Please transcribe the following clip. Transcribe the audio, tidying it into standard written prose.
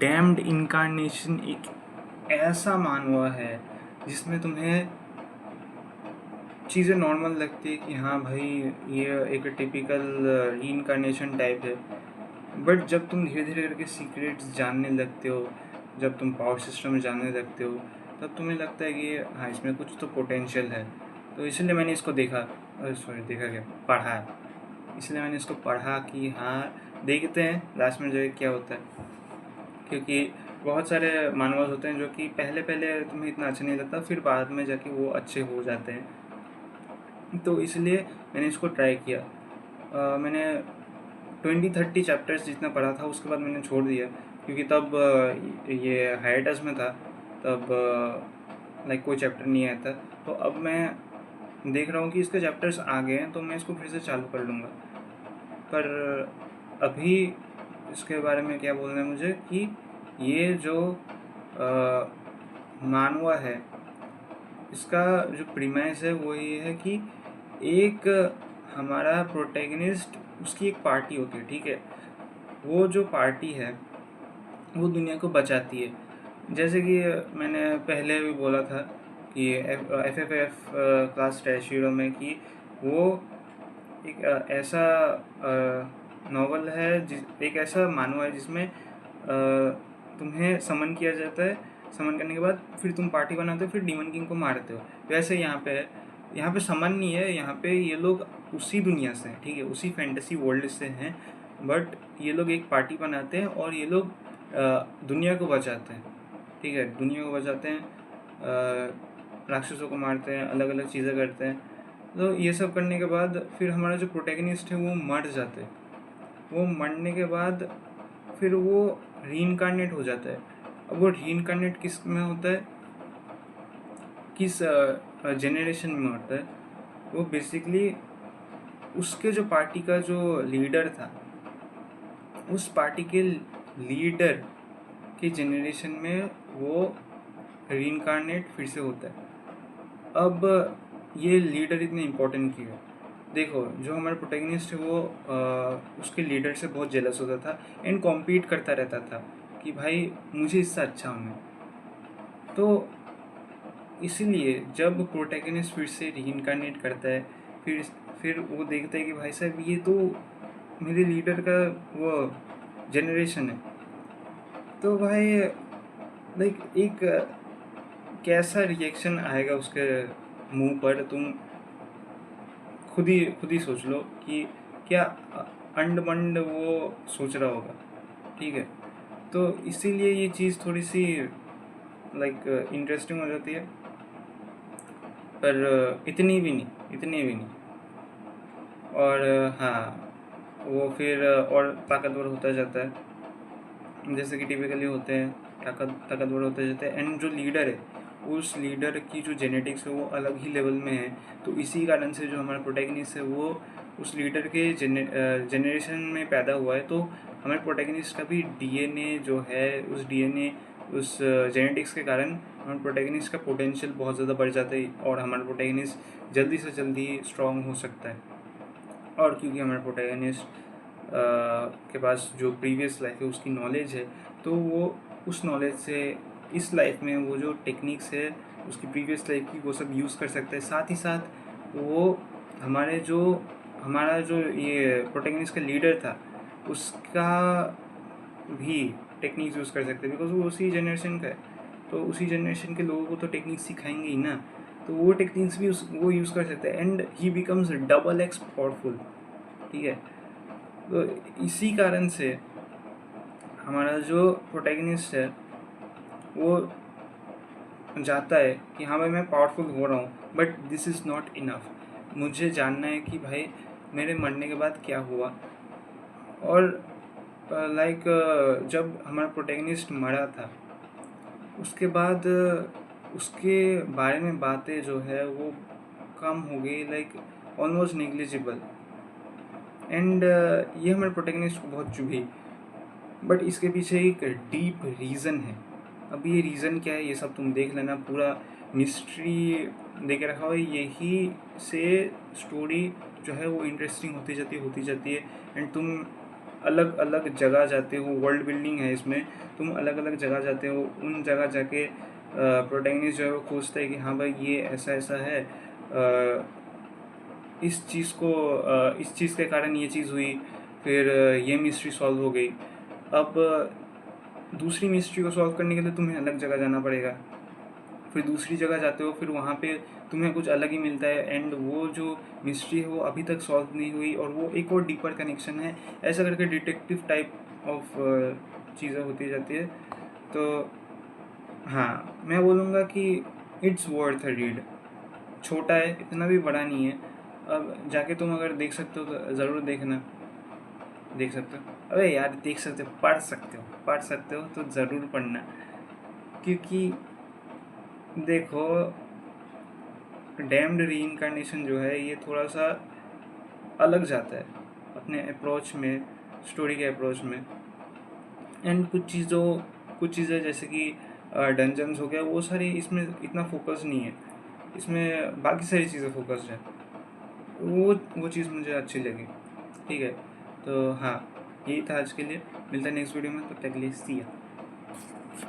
Damped incarnation एक ऐसा मानवा है जिसमें तुम्हें चीज़ें नॉर्मल लगती है कि हाँ भाई ये एक टिपिकल रीइंकारनेशन टाइप है, बट जब तुम धीरे धीरे करके सीक्रेट्स जानने लगते हो, जब तुम पावर सिस्टम जानने लगते हो, तब तुम्हें लगता है कि हाँ इसमें कुछ तो पोटेंशियल है। तो इसलिए मैंने इसको देखा क्या पढ़ा है, इसलिए मैंने इसको पढ़ा कि हाँ देखते हैं लास्ट में जो है क्या होता है। क्योंकि बहुत सारे मानवास होते हैं जो कि पहले पहले तुम्हें इतना अच्छा नहीं लगता, फिर बाद में जाके वो अच्छे हो जाते हैं। तो इसलिए मैंने इसको ट्राई किया। मैंने 20-30 चैप्टर्स जितना पढ़ा था, उसके बाद मैंने छोड़ दिया क्योंकि तब ये हाइएटस में था, तब लाइक कोई चैप्टर नहीं आया था। तो अब मैं देख रहा हूँ कि इसके चैप्टर्स आ गए हैं, तो मैं इसको फिर से चालू कर लूँगा। पर अभी इसके बारे में क्या बोलना है मुझे कि ये जो मानवा है, इसका जो प्रीमाइस है वो ये है कि एक हमारा प्रोटैगनिस्ट, उसकी एक पार्टी होती है, ठीक है। वो जो पार्टी है वो दुनिया को बचाती है। जैसे कि मैंने पहले भी बोला था कि FFF क्लास टेस्ट हीरो में कि वो एक ऐसा नॉवल है, एक ऐसा मानवा है जिसमें तुम्हें समन किया जाता है। समन करने के बाद फिर तुम पार्टी बनाते हो, फिर डीमन किंग को मारते हो। वैसे यहाँ पे है, यहाँ पे समन नहीं है, यहाँ पे ये लोग उसी दुनिया से हैं, ठीक है, उसी फैंटेसी वर्ल्ड से हैं, बट ये लोग एक पार्टी बनाते हैं और ये लोग दुनिया को बचाते हैं, ठीक है, दुनिया को बचाते हैं, राक्षसों को मारते हैं, अलग अलग चीज़ें करते हैं। तो ये सब करने के बाद फिर हमारा जो प्रोटैगनिस्ट है वो मर जाते हैं। वो मरने के बाद फिर वो रीइंकारनेट हो जाता है। अब वो रीइंकारनेट किस में होता है, किस जेनरेशन में होता है, वो बेसिकली उसके जो पार्टी का जो लीडर था, उस पार्टी के लीडर के जेनरेशन में वो रीइंकारनेट फिर से होता है। अब ये लीडर इतने इम्पोर्टेंट क्यों है? देखो, जो हमारा प्रोटैगनिस्ट है वो उसके लीडर से बहुत जेलस होता था एंड कॉम्पीट करता रहता था कि भाई मुझे इससे अच्छा होना है। तो इसीलिए जब प्रोटैगनिस्ट फिर से रीइंकारनेट करता है, फिर वो देखता है कि भाई साहब ये तो मेरे लीडर का वो जनरेशन है। तो भाई लाइक एक कैसा रिएक्शन आएगा उसके मुंह पर, तुम खुद ही सोच लो कि क्या अंड मंड वो सोच रहा होगा, ठीक है। तो इसीलिए ये चीज़ थोड़ी सी लाइक इंटरेस्टिंग हो जाती है, पर इतनी भी नहीं। और हाँ, वो फिर और ताकतवर होता जाता है, जैसे कि टिपिकली होते हैं, ताकतवर होते जाते हैं। एंड जो लीडर है, उस लीडर की जो जेनेटिक्स है वो अलग ही लेवल में है। तो इसी कारण से जो हमारा प्रोटैगनिस्ट है वो उस लीडर के जेनरेशन में पैदा हुआ है। तो हमारे प्रोटैगनिस्ट का भी डीएनए जो है, उस जेनेटिक्स के कारण हमारे प्रोटैगनिस्ट का पोटेंशियल बहुत ज़्यादा बढ़ जाता है और हमारा प्रोटैगनिस्ट जल्दी से जल्दी स्ट्रॉन्ग हो सकता है। और क्योंकि हमारे प्रोटैगनिस्ट के पास जो प्रीवियस लाइफ है उसकी नॉलेज है, तो वो उस नॉलेज से इस लाइफ में वो जो टेक्निक्स है उसकी प्रीवियस लाइफ की वो सब यूज़ कर सकता है। साथ ही साथ वो हमारा जो ये प्रोटैगनिस्ट का लीडर था उसका भी टेक्निक्स यूज़ कर सकते हैं, बिकॉज वो उसी जनरेशन का है। तो उसी जनरेशन के लोगों को तो टेक्निक्स सिखाएंगे ही ना, तो वो टेक्निक्स भी वो यूज़ कर सकते हैं and he becomes double x powerful, ठीक है। तो इसी कारण से हमारा जो प्रोटैगनिस्ट है वो जाता है कि हाँ भाई मैं पावरफुल हो रहा हूँ, but this is not enough. मुझे जानना है कि भाई मेरे मरने के बाद क्या हुआ। और लाइक जब हमारा प्रोटैगनिस्ट मरा था उसके बाद उसके बारे में बातें जो है वो कम हो गई, लाइक ऑलमोस्ट नेग्लिजिबल। एंड ये हमारे प्रोटैगनिस्ट को बहुत चुभी, बट इसके पीछे एक डीप रीज़न है। अब ये रीज़न क्या है ये सब तुम देख लेना, पूरा मिस्ट्री दे के रखा हुआ है। यही से स्टोरी जो है वो इंटरेस्टिंग होती जाती है एंड तुम अलग अलग जगह जाते हो, वर्ल्ड बिल्डिंग है इसमें, तुम अलग अलग जगह जाते हो, उन जगह जाके प्रोटैगनिस्ट जो है वो खोजता है कि हाँ भाई ये ऐसा ऐसा है, इस चीज़ के कारण ये चीज़ हुई, फिर ये मिस्ट्री सॉल्व हो गई। अब दूसरी मिस्ट्री को सॉल्व करने के लिए तुम्हें अलग जगह जाना पड़ेगा, फिर दूसरी जगह जाते हो, फिर वहाँ पे तुम्हें कुछ अलग ही मिलता है, एंड वो जो मिस्ट्री है वो अभी तक सॉल्व नहीं हुई और वो एक और डीपर कनेक्शन है, ऐसा करके डिटेक्टिव टाइप ऑफ चीज़ें होती जाती है। तो हाँ, मैं बोलूँगा कि इट्स वर्थ अ रीड। छोटा है, इतना भी बड़ा नहीं है। अब जाके तुम अगर देख सकते हो तो ज़रूर देखना। देख सकते हो, अबे यार देख सकते हो, पढ़ सकते हो तो ज़रूर पढ़ना, क्योंकि देखो डैम्ड रीइंकार्नेशन जो है ये थोड़ा सा अलग जाता है अपने अप्रोच में, स्टोरी के अप्रोच में। एंड कुछ चीज़ें जैसे कि डंजन्स हो गया, वो सारी इसमें इतना फोकस नहीं है, इसमें बाकी सारी चीज़ें फोकस्ड है, वो चीज़ मुझे अच्छी लगी। ठीक है, तो हाँ, यही था आज के लिए। मिलता है नेक्स्ट वीडियो में, तब तक के लिए सी या।